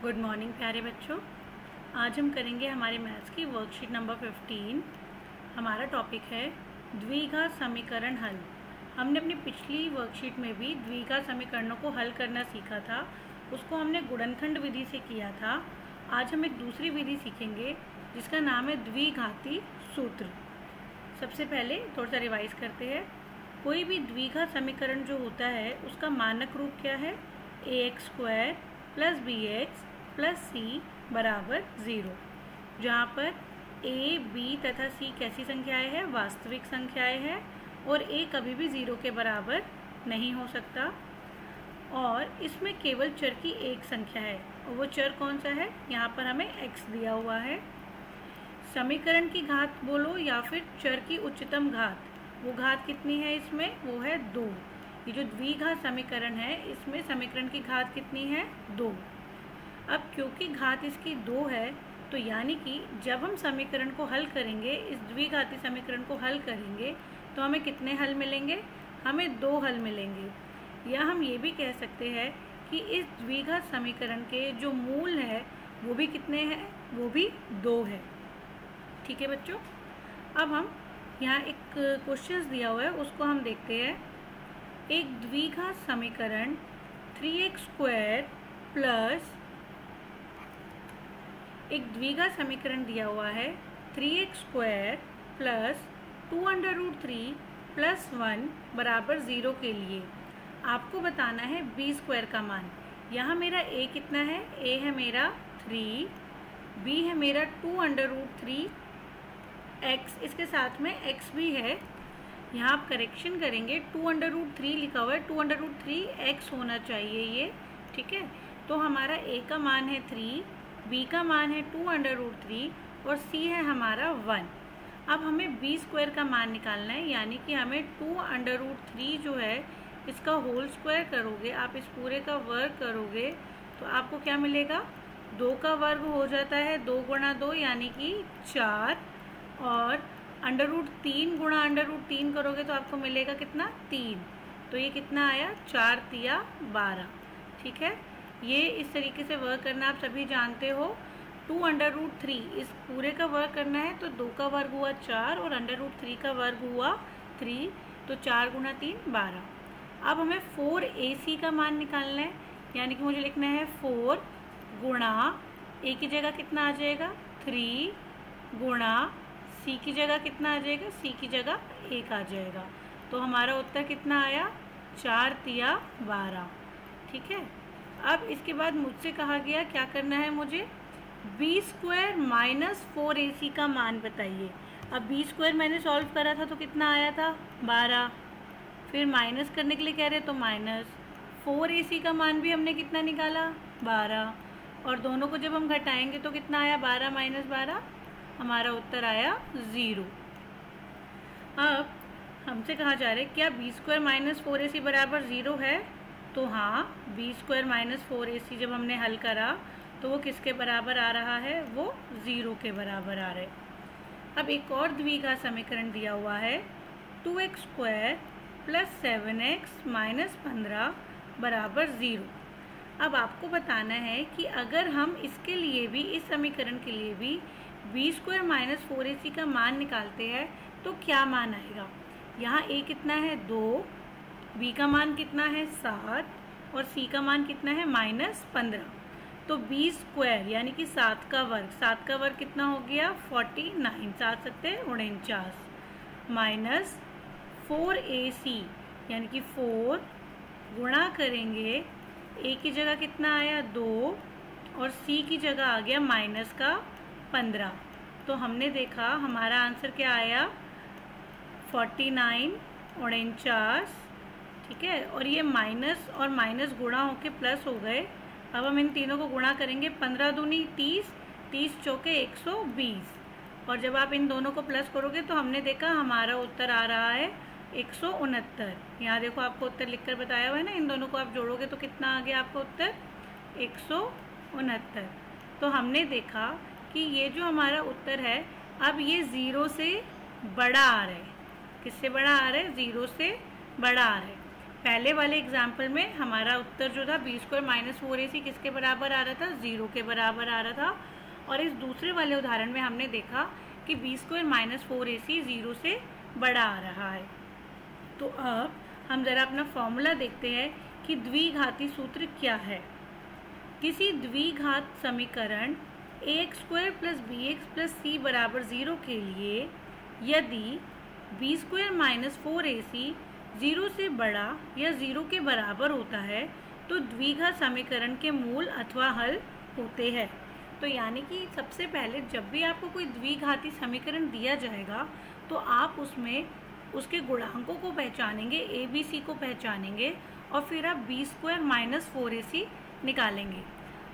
Good morning प्यारे बच्चों। आज हम करेंगे हमारे मैथ्स की वर्कशीट नंबर 15। हमारा टॉपिक है द्विघात समीकरण हल। हमने अपनी पिछली वर्कशीट में भी द्विघात समीकरणों को हल करना सीखा था, उसको हमने गुणनखंड विधि से किया था। आज हम एक दूसरी विधि सीखेंगे जिसका नाम है द्विघाती सूत्र। सबसे पहले थोड़ा सा रिवाइज करते हैं। कोई भी द्विघात समीकरण जो होता है उसका मानक रूप क्या है? ax² plus bx plus c बराबर 0, जहाँ पर a, b तथा c कैसी संख्याएं हैं? वास्तविक संख्याएं हैं और a कभी भी 0 के बराबर नहीं हो सकता। और इसमें केवल चर की एक संख्या है और वो चर कौन सा है? यहाँ पर हमें x दिया हुआ है। समीकरण की घात बोलो या फिर चर की उच्चतम घात, वो घात कितनी है इसमें? वो है 2। ये जो द्विघात समीकरण है इसमें समीकरण की घात कितनी है? 2। अब क्योंकि घात इसकी 2 है तो यानी कि जब हम समीकरण को हल करेंगे, इस द्विघाती समीकरण को हल करेंगे तो हमें कितने हल मिलेंगे? हमें 2 हल मिलेंगे। या हम ये भी कह सकते हैं कि इस द्विघात समीकरण के जो मूल है वो भी कितने हैं? वो भी 2 है। ठीक है बच्चों। अब हम यहाँ एक क्वेश्चन दिया हुआ है उसको हम देखते हैं। एक द्विघात समीकरण 3x² प्लस एक द्विघात समीकरण दिया हुआ है 3x² प्लस 2√3 प्लस 1 बराबर 0 के लिए आपको बताना है b² का मान। यहाँ मेरा a कितना है? a है मेरा 3, b है मेरा 2√3, x इसके साथ में x भी है। यहाँ आप करेक्शन करेंगे, 2√3 लिखा हुआ है, 2√3 x होना चाहिए ये। ठीक है, तो हमारा a का मान है 3, b का मान है 2√3 और c है हमारा 1। अब हमें b² का मान निकालना है, यानी कि हमें 2√3 जो है इसका होल स्क्वायर करोगे, आप इस पूरे का वर्ग करोगे तो आपको क्या मिलेगा? 2 का वर्ग हो जाता है, 2 गुणा 2 यानी कि 4, और √3 गुणा √3 करोगे तो आपको मिलेगा कितना? 3। तो ये कितना आया? 4 तिया 12। ठीक है, ये इस तरीके से वर्क करना आप सभी जानते हो। 2√3 इस पूरे का वर्ग करना है तो 2 का वर्ग हुआ 4 और √3 का वर्ग हुआ 3, तो 4 गुणा 3 12। अब हमें 4ac का मान निकालना है, यानी कि मुझे लिखना है 4 गुणा a की जगह कितना आ जाएगा? 3 गुणा c की जगह कितना आ जाएगा? c की जगह 1 आ जाएगा। तो हमारा उत्तर कितना आया? 4 तिया 12। ठीक है, अब इसके बाद मुझसे कहा गया क्या करना है मुझे? b² माइनस 4ac का मान बताइए। अब b² मैंने सॉल्व करा था तो कितना आया था? 12। फिर माइनस करने के लिए कह रहे तो माइनस 4ac का मान भी हमने कितना निकाला? 12। और दोनों को जब हम घटाएंगे तो कितना आया? 12 माइनस 12, हमारा उत्तर आया 0। अब हमसे कहा जा रहा है क्या b² माइनस 4ac बराबर 0 है? तो हाँ, b² माइनस 4ac जब हमने हल करा तो वो किसके बराबर आ रहा है? वो 0 के बराबर आ रहा है। अब एक और द्विघात समीकरण दिया हुआ है 2x² प्लस 7x माइनस 15 बराबर 0। अब आपको बताना है कि अगर हम इसके लिए भी, इस समीकरण के लिए भी b² माइनस 4ac का मान निकालते हैं तो क्या मान आएगा? यहाँ a कितना है? 2, b का मान कितना है? 7 और c का मान कितना है? माइनस 15। तो b² यानी कि 7 का वर्ग, 7 का वर्ग कितना हो गया? 49, 7 सकते 49 माइनस 4ac यानी कि 4 गुणा करेंगे, a की जगह कितना आया? 2 और c की जगह आ गया माइनस का 15। तो हमने देखा हमारा आंसर क्या आया? 49 49। ठीक है, और ये माइनस और माइनस गुणा होके प्लस हो गए। अब हम इन तीनों को गुणा करेंगे, 15 दूनी 30, 30 चौके 120, और जब आप इन दोनों को प्लस करोगे तो हमने देखा हमारा उत्तर आ रहा है 169। यहाँ देखो आपको उत्तर लिखकर बताया हुआ है ना, इन दोनों को आप जोड़ोगे तो कितना आ गया आपका उत्तर? 169। तो हमने देखा कि ये जो हमारा उत्तर है अब ये 0 से बड़ा आ रहा है। किससे बड़ा आ रहा है? 0 से बड़ा आ रहा है। पहले वाले एग्जाम्पल में हमारा उत्तर जो था b² माइनस 4ac किसके बराबर आ रहा था, 0 के बराबर आ रहा था। और इस दूसरे वाले उदाहरण में हमने देखा कि b² माइनस 4ac 0 से बड़ा आ रहा है। तो अब हम ज़रा अपना फॉर्मूला देखते हैं कि द्विघाती सूत्र क्या है। किसी द्विघात समीकरण ax² plus bx plus c बराबर 0 के लिए यदि b² माइनस 4ac 0 से बड़ा या 0 के बराबर होता है तो द्विघात समीकरण के मूल अथवा हल होते हैं। तो यानी कि सबसे पहले जब भी आपको कोई द्विघाती समीकरण दिया जाएगा तो आप उसमें उसके गुणांकों को पहचानेंगे, a b c को पहचानेंगे और फिर आप b² माइनस 4ac निकालेंगे।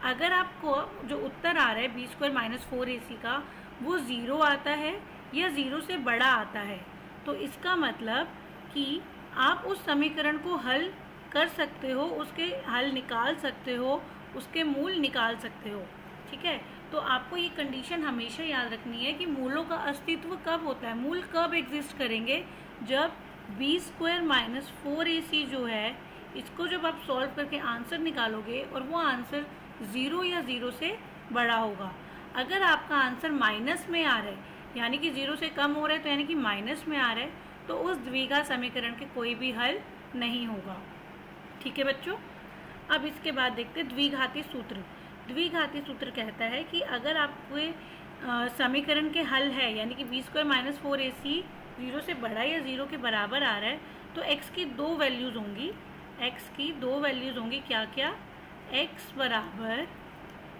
अगर आपको जो उत्तर आ रहा है b² माइनस 4ac का वो 0 आता है या 0 से बड़ा आता है तो इसका मतलब कि आप उस समीकरण को हल कर सकते हो, उसके हल निकाल सकते हो, उसके मूल निकाल सकते हो। ठीक है, तो आपको ये कंडीशन हमेशा याद रखनी है कि मूलों का अस्तित्व कब होता है, मूल कब एग्जिस्ट करेंगे, जब b² माइनस 4ac जो है इसको जब आप सॉल्व करके आंसर निकालोगे और वो आंसर 0 या 0 से बड़ा होगा। अगर आपका आंसर माइनस में आ रहा है यानी कि 0 से कम हो रहा है तो यानी कि माइनस में आ रहा है तो उस द्विघात समीकरण के कोई भी हल नहीं होगा। ठीक है बच्चों, अब इसके बाद देखते हैं द्विघाती सूत्र। द्विघाती सूत्र कहता है कि अगर आपके समीकरण के हल है यानी कि b² माइनस 4ac 0 से बड़ा या 0 के बराबर आ रहा है तो x की दो वैल्यूज़ होंगी, x की दो वैल्यूज़ होंगी क्या क्या, x बराबर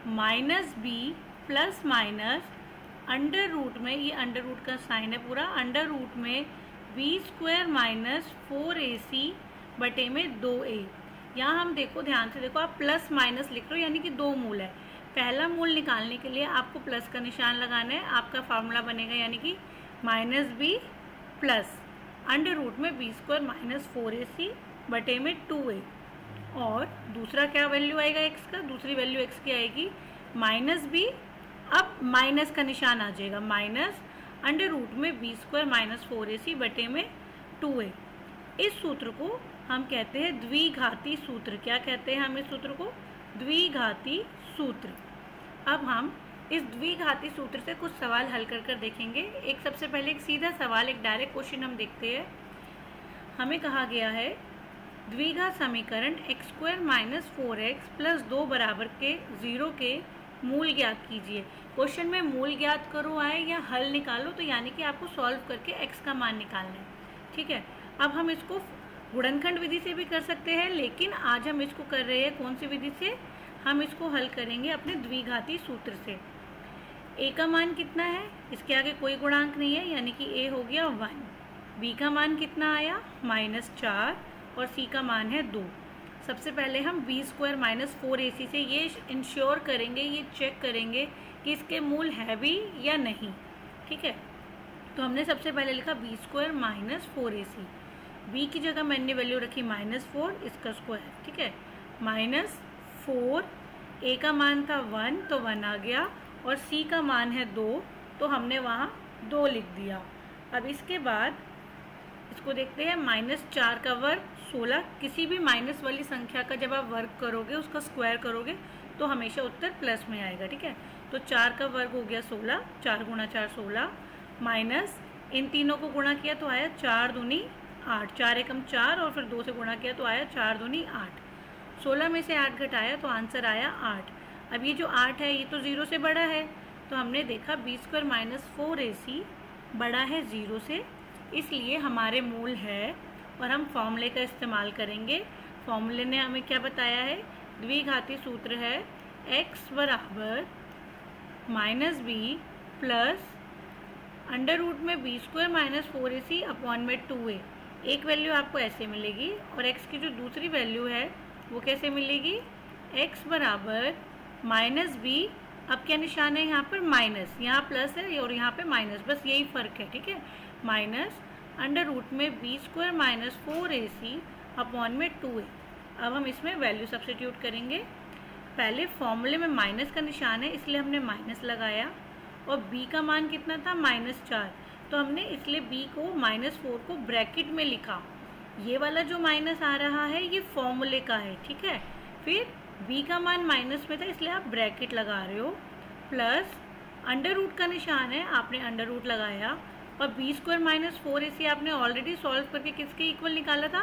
minus b plus minus under root में, ये अंडर रूट का साइन है पूरा, अंडर रूट में b² माइनस 4ac बटे में 2a। यहाँ हम देखो ध्यान से देखो, आप प्लस माइनस लिख रहे हो यानी कि दो मूल है। पहला मूल निकालने के लिए आपको प्लस का निशान लगाना है, आपका फार्मूला बनेगा यानी कि minus b plus under root में b² माइनस 4ac बटे में 2a। और दूसरा क्या वैल्यू आएगा x का, दूसरी वैल्यू x की आएगी माइनस b, अब माइनस का निशान आ जाएगा, माइनस अंडर रूट में b² माइनस 4ac बटे में 2a। इस सूत्र को हम कहते हैं द्विघाती सूत्र। क्या कहते हैं हम इस सूत्र को, द्विघाती सूत्र। अब हम इस द्विघाती सूत्र से कुछ सवाल हल कर देखेंगे। एक सबसे पहले एक सीधा सवाल, एक डायरेक्ट क्वेश्चन हम देखते हैं। हमें कहा गया है द्विघात समीकरण x² माइनस 4x प्लस 2 बराबर के 0 के मूल ज्ञात कीजिए। क्वेश्चन में मूल ज्ञात करो आए या हल निकालो, तो यानी कि आपको सॉल्व करके x का मान निकालना है। ठीक है, अब हम इसको गुणनखंड विधि से भी कर सकते हैं, लेकिन आज हम इसको कर रहे हैं कौन सी विधि से, हम इसको हल करेंगे अपने द्विघाती सूत्र से। a का मान कितना है, इसके आगे कोई गुणांक नहीं है यानी कि a हो गया 1, b का मान कितना आया -4 और c का मान है 2। सबसे पहले हम b² माइनस 4ac से ये इंश्योर करेंगे, ये चेक करेंगे कि इसके मूल है भी या नहीं। ठीक है, तो हमने सबसे पहले लिखा b² माइनस 4ac, b की जगह मैंने वैल्यू रखी -4, इसका स्क्वायर। ठीक है, -4, a का मान था 1 तो 1 आ गया और c का मान है 2 तो हमने वहाँ 2 लिख दिया। अब इसके बाद इसको देखते हैं, -4 का वर्ग 16। किसी भी माइनस वाली संख्या का जब आप वर्ग करोगे, उसका स्क्वायर करोगे तो हमेशा उत्तर प्लस में आएगा। ठीक है, तो 4 का वर्ग हो गया 16, 4 गुणा 4 16, माइनस इन तीनों को गुणा किया तो आया 4 दूनी 8, 4 एकम 4 और फिर 2 से गुणा किया तो आया 4 दूनी 8। 16 में से 8 घटाया तो आंसर आया 8। अब ये जो 8 है ये तो 0 से बड़ा है, तो हमने देखा b² माइनस 4ac बड़ा है 0 से, इसलिए हमारे मूल है और हम फॉर्मूले का इस्तेमाल करेंगे। फॉर्मूले ने हमें क्या बताया है, द्विघाती सूत्र है x बराबर -b प्लस अंडर रूट में b² माइनस 4ac अपॉन में 2a। एक वैल्यू आपको ऐसे मिलेगी और x की जो दूसरी वैल्यू है वो कैसे मिलेगी, x बराबर -b, अब क्या निशान है यहाँ पर माइनस, यहाँ प्लस है और यहाँ पे माइनस, बस यही फ़र्क है। ठीक है, माइनस अंडर रूट में b² माइनस 4ac अपॉन में 2a। अब हम इसमें वैल्यू सब्स्टिट्यूट करेंगे। पहले फॉर्मूले में माइनस का निशान है इसलिए हमने माइनस लगाया और b का मान कितना था -4, तो हमने इसलिए b को -4 को ब्रैकेट में लिखा। ये वाला जो माइनस आ रहा है ये फॉर्मूले का है, ठीक है। फिर b का मान माइनस में था इसलिए आप ब्रैकेट लगा रहे हो, प्लस अंडर रूट का निशान है, आपने अंडर रूट लगाया, और b² माइनस 4ac आपने ऑलरेडी सॉल्व करके किसके इक्वल निकाला था,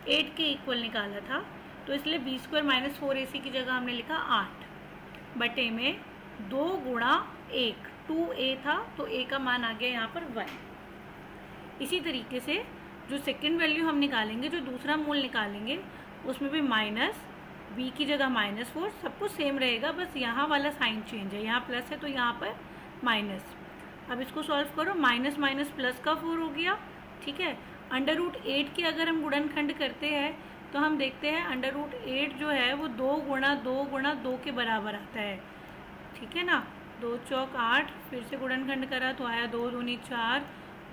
8 के इक्वल निकाला था, तो इसलिए b² माइनस 4ac की जगह हमने लिखा 8 बटे में 2 गुणा 1, 2a था तो a का मान आ गया यहाँ पर 1। इसी तरीके से जो सेकंड वैल्यू हम निकालेंगे, जो दूसरा मूल निकालेंगे, उसमें भी माइनस, b की जगह -4, सब कुछ सेम रहेगा, बस यहाँ वाला साइन चेंज है, यहाँ प्लस है तो यहाँ पर माइनस। अब इसको सॉल्व करो, माइनस माइनस प्लस का 4 हो गया, ठीक है। अंडर रूट 8 के अगर हम गुणनखंड करते हैं तो हम देखते हैं अंडर रूट 8 जो है वो 2 गुणा 2 गुणा 2 के बराबर आता है, ठीक है ना। 2 चौक 8, फिर से गुणनखंड करा तो आया 2 दूनी 4,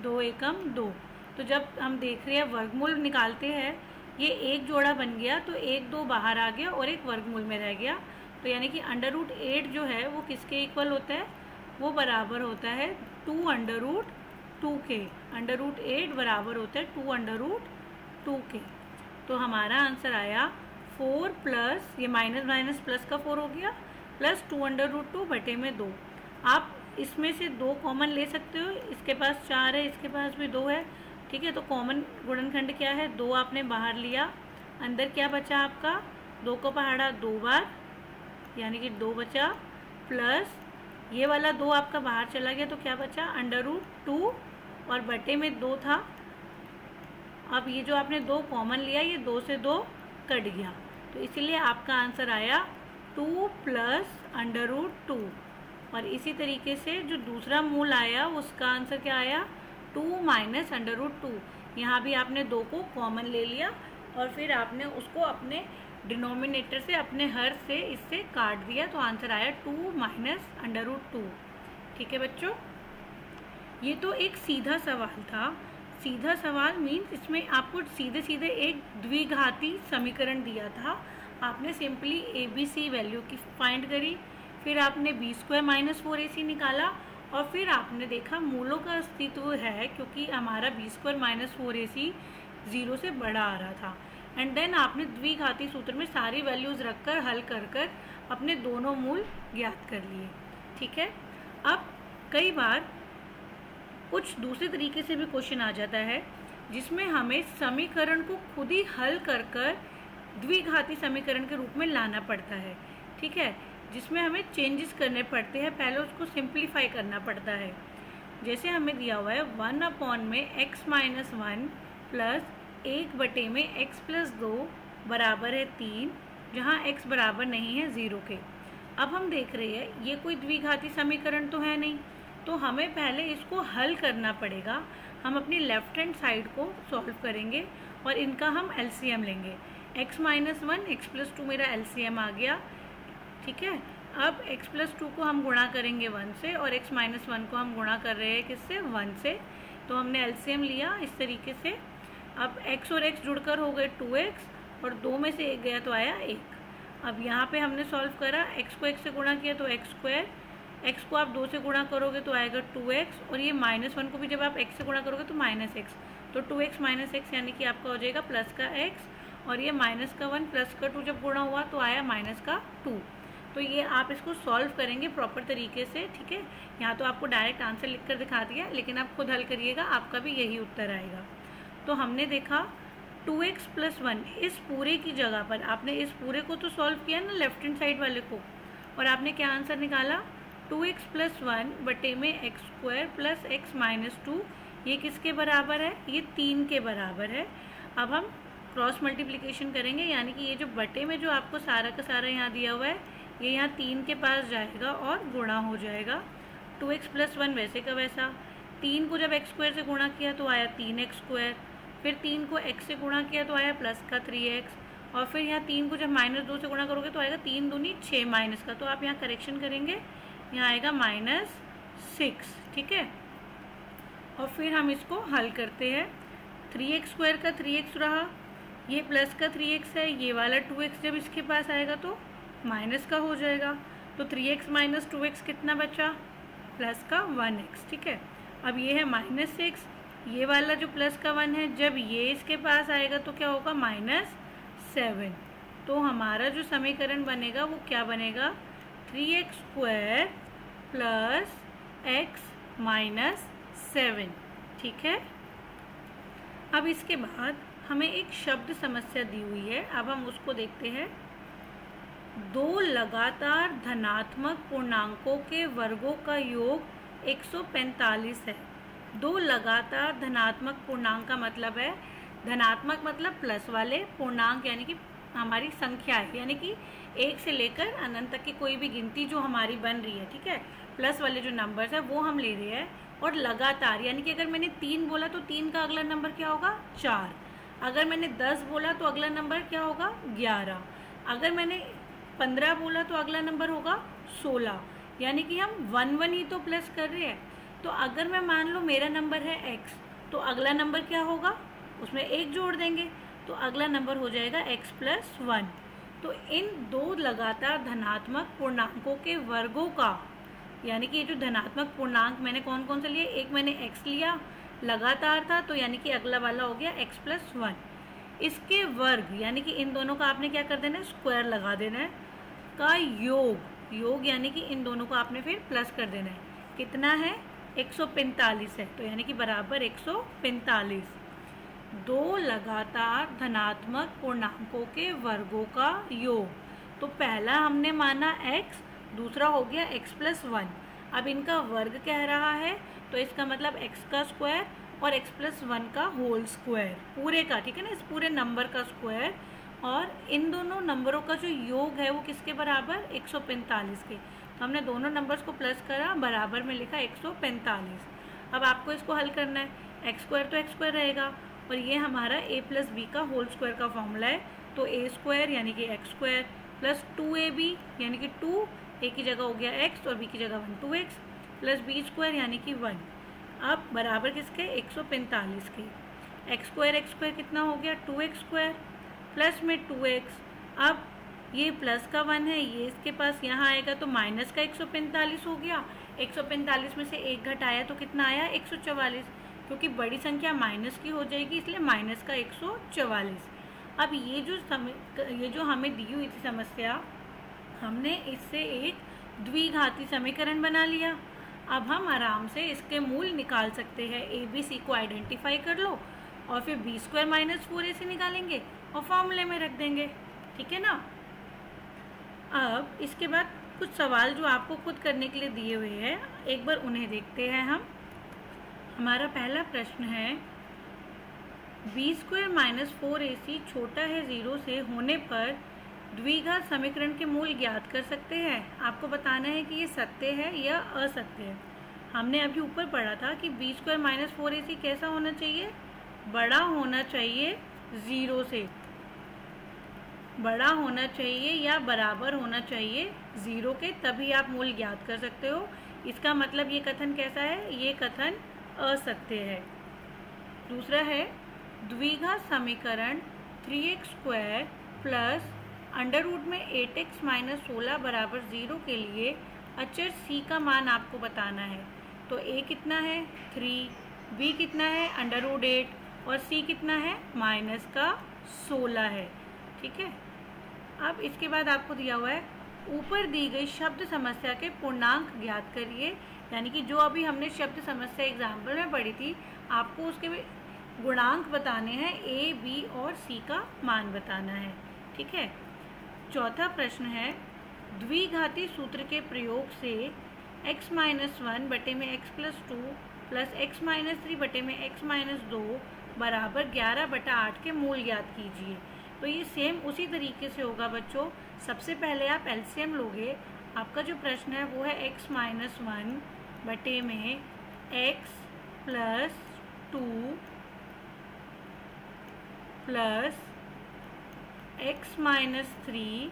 2 एकम 2। तो जब हम देख रहे हैं वर्गमूल निकालते हैं, ये एक जोड़ा बन गया तो 1 2 बाहर आ गया और एक वर्गमूल में रह गया, तो यानी कि अंडर रूट 8 जो है वो किसके इक्वल होता है, वो बराबर होता है 2 अंडर रूट 2 के। अंडर रूट 8 बराबर होता है 2 अंडर रूट 2 के। तो हमारा आंसर आया 4 प्लस, ये माइनस माइनस प्लस का 4 हो गया, प्लस 2 अंडर रूट 2 बटे में 2। आप इसमें से 2 कॉमन ले सकते हो, इसके पास 4 है, इसके पास भी 2 है, ठीक है। तो कॉमन गुणनखंड क्या है, 2 आपने बाहर लिया, अंदर क्या बचा आपका, 2 को पहाड़ा 2 बार, यानी कि 2 बचा, प्लस ये वाला 2 आपका बाहर चला गया तो क्या बचा, अंडर रूट 2 और बटे में 2 था। अब ये जो आपने 2 कॉमन लिया, ये 2 से 2 कट गया, तो इसीलिए आपका आंसर आया 2 प्लस अंडर रूट 2। और इसी तरीके से जो दूसरा मूल आया उसका आंसर क्या आया, 2 माइनस अंडर रूट 2। यहाँ भी आपने 2 को कॉमन ले लिया और फिर आपने उसको अपने डिनोमिनेटर से, अपने हर से इससे काट दिया, तो आंसर आया 2 माइनस अंडर रूट 2, ठीक है बच्चों। ये तो एक सीधा सवाल था। सीधा सवाल मीन्स इसमें आपको सीधे सीधे एक द्विघाती समीकरण दिया था, आपने सिंपली ABC वैल्यू की फाइंड करी, फिर आपने b² माइनस 4ac निकाला, और फिर आपने देखा मूलों का अस्तित्व है क्योंकि हमारा b² माइनस 4ac 0 से बड़ा आ रहा था, एंड देन आपने द्विघाती सूत्र में सारी वैल्यूज रखकर हल कर अपने दोनों मूल ज्ञात कर लिए, ठीक है। अब कई बार कुछ दूसरे तरीके से भी क्वेश्चन आ जाता है जिसमें हमें समीकरण को खुद ही हल कर द्विघाती समीकरण के रूप में लाना पड़ता है, ठीक है, जिसमें हमें चेंजेस करने पड़ते हैं, पहले उसको सिंप्लीफाई करना पड़ता है। जैसे हमें दिया हुआ है 1 में x माइनस 1 प्लस 1 बटे में x प्लस 2 बराबर है 3, जहाँ x बराबर नहीं है 0 के। अब हम देख रहे हैं ये कोई द्विघाती समीकरण तो है नहीं, तो हमें पहले इसको हल करना पड़ेगा। हम अपनी लेफ्ट हैंड साइड को सॉल्व करेंगे और इनका हम एलसीएम लेंगे। x माइनस 1, x प्लस 2 मेरा एलसीएम आ गया, ठीक है। अब x प्लस 2 को हम गुणा करेंगे 1 से और x माइनस 1 को हम गुणा कर रहे हैं किससे, 1 से, तो हमने एलसीएम लिया इस तरीके से। अब x और x जुड़कर हो गए 2x और 2 में से 1 गया तो आया 1। अब यहाँ पे हमने सॉल्व करा, x को 1 से गुणा किया तो x², x को आप 2 से गुणा करोगे तो आएगा 2x, और ये -1 को भी जब आप x से गुणा करोगे तो -x, तो 2x माइनस x यानी कि आपका हो जाएगा प्लस का x, और ये माइनस का 1 प्लस का 2 जब गुणा हुआ तो आया माइनस का 2। तो ये आप इसको सॉल्व करेंगे प्रॉपर तरीके से, ठीक है। यहाँ तो आपको डायरेक्ट आंसर लिख कर दिखा दिया, लेकिन आप खुद हल करिएगा, आपका भी यही उत्तर आएगा। तो हमने देखा 2x प्लस 1, इस पूरे की जगह पर आपने इस पूरे को तो सॉल्व किया ना लेफ्ट हैंड साइड वाले को, और आपने क्या आंसर निकाला, 2x प्लस 1 बटे में x² प्लस x माइनस 2, ये किसके बराबर है, ये 3 के बराबर है। अब हम क्रॉस मल्टीप्लिकेशन करेंगे, यानी कि ये जो बटे में जो आपको सारा का सारा यहाँ दिया हुआ है, ये यहाँ 3 के पास जाएगा और गुणा हो जाएगा। 2x प्लस 1 वैसे का वैसा, 3 को जब x² से गुणा किया तो आया 3x², फिर 3 को x से गुणा किया तो आया प्लस का 3x, और फिर यहाँ 3 को जब -2 से गुणा करोगे तो आएगा 3 दूनी 6 माइनस का, तो आप यहाँ करेक्शन करेंगे, यहाँ आएगा -6, ठीक है। और फिर हम इसको हल करते हैं, 3x² का 3x रहा, ये प्लस का 3x है, ये वाला 2x जब इसके पास आएगा तो माइनस का हो जाएगा, तो 3x माइनस 2x कितना बचा, प्लस का 1x, ठीक है। अब ये है -6, ये वाला जो प्लस का 1 है, जब ये इसके पास आएगा तो क्या होगा, -7। तो हमारा जो समीकरण बनेगा वो क्या बनेगा, 3x² प्लस x -7। ठीक है। अब इसके बाद हमें एक शब्द समस्या दी हुई है, अब हम उसको देखते हैं। दो लगातार धनात्मक पूर्णांकों के वर्गों का योग 145 है। दो लगातार धनात्मक पूर्णांक का मतलब है, धनात्मक मतलब प्लस वाले, पूर्णांक यानी कि हमारी संख्या है, यानी कि 1 से लेकर अनंत तक की कोई भी गिनती जो हमारी बन रही है। ठीक है, प्लस वाले जो नंबर्स है वो हम ले रहे हैं। और लगातार यानी कि अगर मैंने 3 बोला तो 3 का अगला नंबर क्या होगा, 4। अगर मैंने 10 बोला तो अगला नंबर क्या होगा, 11। अगर मैंने 15 बोला तो अगला नंबर होगा 16। यानी कि हम 1 ही तो प्लस कर रहे हैं। तो अगर मैं मान लो मेरा नंबर है x, तो अगला नंबर क्या होगा, उसमें 1 जोड़ देंगे तो अगला नंबर हो जाएगा x + 1। तो इन दो लगातार धनात्मक पूर्णांकों के वर्गों का, यानी कि ये जो धनात्मक पूर्णांक मैंने कौन कौन से लिए, एक मैंने x लिया, लगातार था, तो यानी कि अगला वाला हो गया x + 1। इसके वर्ग यानी कि इन दोनों का आपने क्या कर देना है, स्क्वायर लगा देना है, का योग यानी कि इन दोनों को आपने फिर प्लस कर देना है। कितना है, 145 है, तो यानी कि बराबर 145। दो लगातार धनात्मक पूर्णांकों के वर्गों का योग। तो पहला हमने माना x, दूसरा हो गया x + 1। अब इनका वर्ग कह रहा है तो इसका मतलब x का स्क्वायर और x + 1 का होल स्क्वायर, पूरे का, ठीक है ना, इस पूरे नंबर का स्क्वायर। और इन दोनों नंबरों का जो योग है वो किसके बराबर, 145 के। तो हमने दोनों नंबर्स को प्लस करा, बराबर में लिखा 145। अब आपको इसको हल करना है, x² तो x² रहेगा और ये हमारा a + b का होल स्क्वायर का फॉर्मूला है। तो a² यानी कि x² प्लस 2ab यानी कि 2, a की जगह हो गया x और b की जगह 1, 2x प्लस b² यानी कि 1। अब बराबर किसके, 145 के। x² कितना हो गया, 2x² प्लस में 2x। अब ये प्लस का 1 है, ये इसके पास यहाँ आएगा तो माइनस का 145 हो गया। 145 में से 1 घटाया तो कितना आया, 144, क्योंकि बड़ी संख्या माइनस की हो जाएगी इसलिए माइनस का 144। अब ये जो हमें दी हुई थी समस्या, हमने इससे एक द्विघाती समीकरण बना लिया। अब हम आराम से इसके मूल निकाल सकते हैं। ABC को आइडेंटिफाई कर लो और फिर b² - 4ac निकालेंगे और फॉर्मूले में रख देंगे, ठीक है ना। अब इसके बाद कुछ सवाल जो आपको खुद करने के लिए दिए हुए हैं, एक बार उन्हें देखते हैं हम। हमारा पहला प्रश्न है, b² - 4ac छोटा है 0 से होने पर द्विघात समीकरण के मूल ज्ञात कर सकते हैं। आपको बताना है कि ये सत्य है या असत्य है। हमने अभी ऊपर पढ़ा था कि b² - 4ac कैसा होना चाहिए, बड़ा होना चाहिए 0 से, बड़ा होना चाहिए या बराबर होना चाहिए 0 के, तभी आप मूल ज्ञात कर सकते हो। इसका मतलब ये कथन कैसा है, ये कथन असत्य है। दूसरा है, द्विघात समीकरण 3x² प्लस √ में 8x - 16 बराबर 0 के लिए अचर c का मान आपको बताना है। तो a कितना है, 3, b कितना है, √8 और c कितना है, -16 है, ठीक है। अब इसके बाद आपको दिया हुआ है, ऊपर दी गई शब्द समस्या के पूर्णांक ज्ञात करिए। यानी कि जो अभी हमने शब्द समस्या एग्जाम्पल में पढ़ी थी, आपको उसके गुणांक बताने हैं, a, b और c का मान बताना है, ठीक है। चौथा प्रश्न है, द्विघाती सूत्र के प्रयोग से x - 1 बटे में x + 2 प्लस x - 3 बटे में x - 2 बराबर 11/8 के मूल ज्ञात कीजिए। तो ये सेम उसी तरीके से होगा बच्चों। सबसे पहले आप एलसीएम लोगे। आपका जो प्रश्न है वो है x - 1 बटे में x + 2 प्लस x - 3।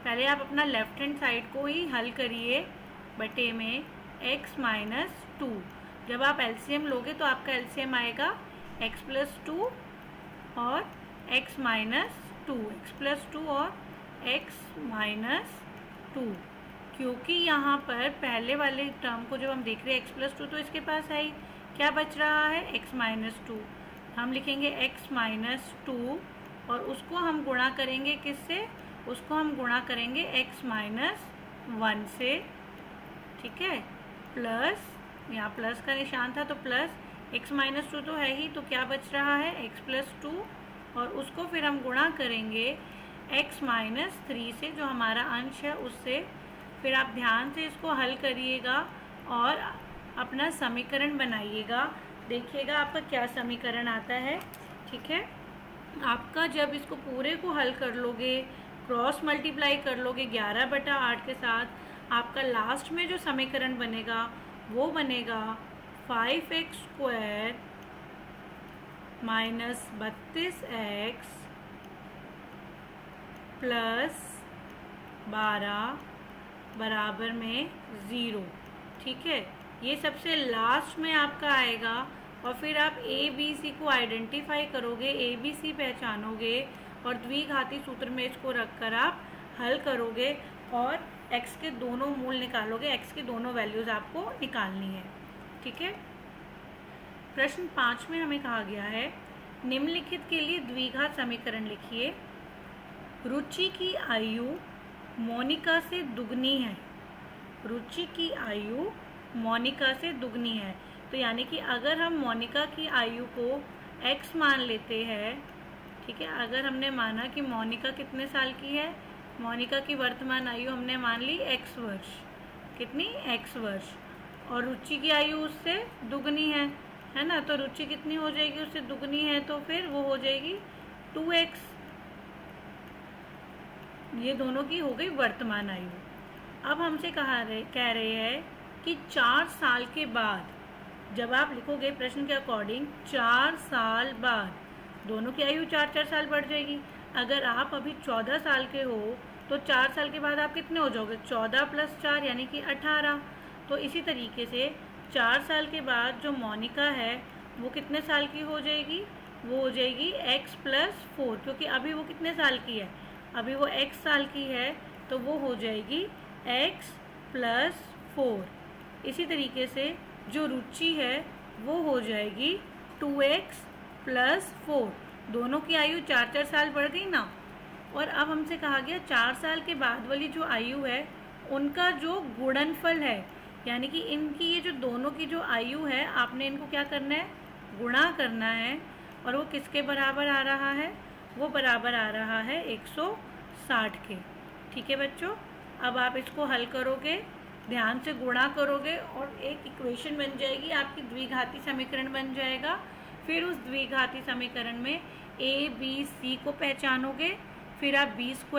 पहले आप अपना लेफ्ट हैंड साइड को ही हल करिए, बटे में x - 2। जब आप एलसीएम लोगे तो आपका एलसीएम आएगा x + 2 और x - 2, x + 2 और x - 2। क्योंकि यहाँ पर पहले वाले टर्म को जब हम देख रहे हैं x + 2 तो इसके पास आई, क्या बच रहा है, x माइनस 2। हम लिखेंगे x माइनस 2 और उसको हम गुणा करेंगे किससे, उसको हम गुणा करेंगे x माइनस 1 से, ठीक है। प्लस, यहाँ प्लस का निशान था तो प्लस x माइनस 2 तो है ही, तो क्या बच रहा है, x प्लस 2 और उसको फिर हम गुणा करेंगे x माइनस 3 से, जो हमारा अंश है उससे। फिर आप ध्यान से इसको हल करिएगा और अपना समीकरण बनाइएगा, देखिएगा आपका क्या समीकरण आता है, ठीक है। आपका जब इसको पूरे को हल कर लोगे, क्रॉस मल्टीप्लाई कर लोगे 11/8 के साथ, आपका लास्ट में जो समीकरण बनेगा वो बनेगा 5x² माइनस 32x प्लस 12 बराबर में 0, ठीक है। ये सबसे लास्ट में आपका आएगा और फिर आप ए बी सी को आइडेंटिफाई करोगे, ए बी सी पहचानोगे और द्विघाती सूत्र में इसको रखकर आप हल करोगे और x के दोनों मूल निकालोगे, x की दोनों वैल्यूज़ आपको निकालनी है, ठीक है। प्रश्न 5 में हमें कहा गया है निम्नलिखित के लिए द्विघात समीकरण लिखिए। रुचि की आयु मोनिका से दुगनी है, रुचि की आयु मोनिका से दुगनी है। तो यानी कि अगर हम मोनिका की आयु को x मान लेते हैं, ठीक है, अगर हमने माना कि मोनिका कितने साल की है, मोनिका की वर्तमान आयु हमने मान ली x वर्ष, कितनी, x वर्ष, और रुचि की आयु उससे दुगनी है ना, तो रुचि कितनी हो जाएगी, उससे दुगनी है, तो फिर वो हो जाएगी 2x। ये दोनों की हो गई वर्तमान आयु। अब हमसे कह रहे हैं कि 4 साल के बाद, जब आप लिखोगे प्रश्न के अकॉर्डिंग 4 साल बाद दोनों की आयु 4-4 साल बढ़ जाएगी। अगर आप अभी 14 साल के हो तो 4 साल के बाद आप कितने हो जाओगे, 14 + 4 यानी कि 18। तो इसी तरीके से 4 साल के बाद जो मोनिका है वो कितने साल की हो जाएगी, वो हो जाएगी x + 4, क्योंकि अभी वो कितने साल की है, अभी वो x साल की है, तो वो हो जाएगी x + 4। इसी तरीके से जो रुचि है वो हो जाएगी 2x + 4। दोनों की आयु 4-4 साल बढ़ गई ना। और अब हमसे कहा गया 4 साल के बाद वाली जो आयु है उनका जो गुणनफल है, यानी कि इनकी ये जो दोनों की जो आयु है आपने इनको क्या करना है, गुणा करना है। और वो किसके बराबर आ रहा है, वो बराबर आ रहा है 160 के, ठीक है बच्चों। अब आप इसको हल करोगे, ध्यान से गुणा करोगे और एक इक्वेशन बन जाएगी, आपकी द्विघाती समीकरण बन जाएगा। फिर उस द्विघाती समीकरण में ए बी सी को पहचानोगे, फिर आप b² -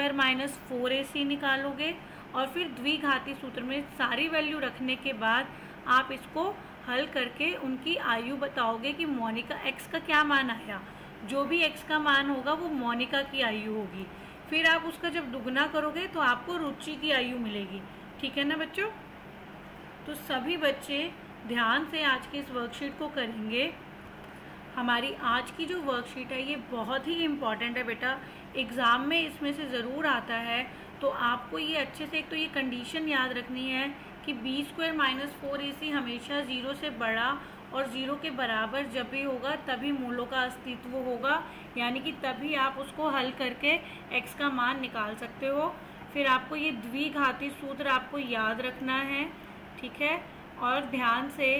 4ac निकालोगे और फिर द्विघाती सूत्र में सारी वैल्यू रखने के बाद आप इसको हल करके उनकी आयु बताओगे कि मोनिका x का क्या मान आया। जो भी x का मान होगा वो मोनिका की आयु होगी। फिर आप उसका जब दुगना करोगे तो आपको रुचि की आयु मिलेगी, ठीक है ना बच्चों। तो सभी बच्चे ध्यान से आज की इस वर्कशीट को करेंगे। हमारी आज की जो वर्कशीट है ये बहुत ही इम्पॉर्टेंट है बेटा, एग्ज़ाम में इसमें से ज़रूर आता है। तो आपको ये अच्छे से, एक तो ये कंडीशन याद रखनी है कि b² - 4ac हमेशा 0 से बड़ा और 0 के बराबर जब भी होगा तभी मूलों का अस्तित्व होगा, यानी कि तभी आप उसको हल करके x का मान निकाल सकते हो। फिर आपको ये द्विघाती सूत्र आपको याद रखना है, ठीक है, और ध्यान से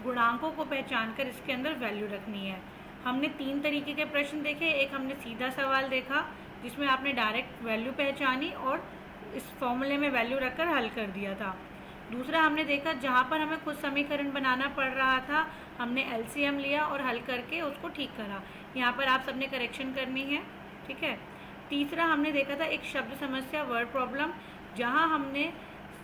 गुणांकों को पहचान कर इसके अंदर वैल्यू रखनी है। हमने 3 तरीके के प्रश्न देखे, एक हमने सीधा सवाल देखा जिसमें आपने डायरेक्ट वैल्यू पहचानी और इस फॉर्मूले में वैल्यू रखकर हल कर दिया था। दूसरा हमने देखा जहाँ पर हमें खुद समीकरण बनाना पड़ रहा था, हमने एलसीएम लिया और हल करके उसको ठीक करा। यहाँ पर आप सबने करेक्शन करनी है, ठीक है। तीसरा हमने देखा था एक शब्द समस्या, वर्ड प्रॉब्लम, जहाँ हमने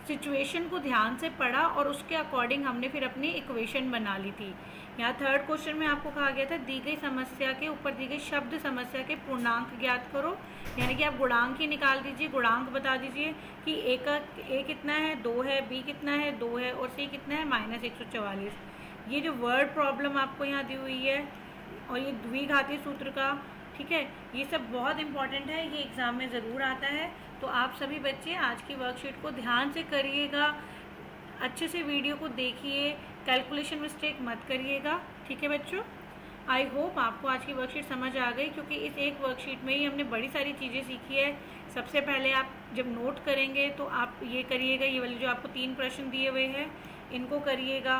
सिचुएशन को ध्यान से पढ़ा और उसके अकॉर्डिंग हमने फिर अपनी इक्वेशन बना ली थी। यहाँ थर्ड क्वेश्चन में आपको कहा गया था दी गई समस्या के ऊपर दी गई शब्द समस्या के पूर्णांक ज्ञात करो, यानी कि आप गुणांक ही निकाल दीजिए, गुणांक बता दीजिए कि ए का ए कितना है, 2 है, बी कितना है, 2 है और सी कितना है, -144। ये जो वर्ड प्रॉब्लम आपको यहाँ दी हुई है और ये द्विघाती सूत्र का, ठीक है, ये सब बहुत इंपॉर्टेंट है, ये एग्ज़ाम में ज़रूर आता है। तो आप सभी बच्चे आज की वर्कशीट को ध्यान से करिएगा, अच्छे से वीडियो को देखिए, कैलकुलेशन मिस्टेक मत करिएगा, ठीक है बच्चों। आई होप आपको आज की वर्कशीट समझ आ गई, क्योंकि इस एक वर्कशीट में ही हमने बड़ी सारी चीज़ें सीखी है। सबसे पहले आप जब नोट करेंगे तो आप ये करिएगा, ये वाले जो आपको 3 प्रश्न दिए हुए हैं इनको करिएगा।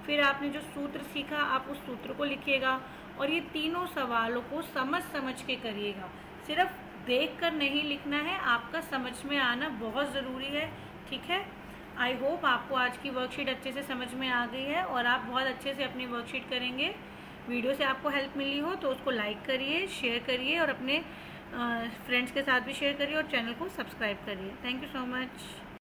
फिर आपने जो सूत्र सीखा आप उस सूत्र को लिखिएगा और ये तीनों सवालों को समझ समझ के करिएगा। सिर्फ देख कर नहीं लिखना है, आपका समझ में आना बहुत ज़रूरी है, ठीक है। आई होप आपको आज की वर्कशीट अच्छे से समझ में आ गई है और आप बहुत अच्छे से अपनी वर्कशीट करेंगे। वीडियो से आपको हेल्प मिली हो तो उसको लाइक करिए, शेयर करिए और अपने फ्रेंड्स के साथ भी शेयर करिए और चैनल को सब्सक्राइब करिए। Thank you so much.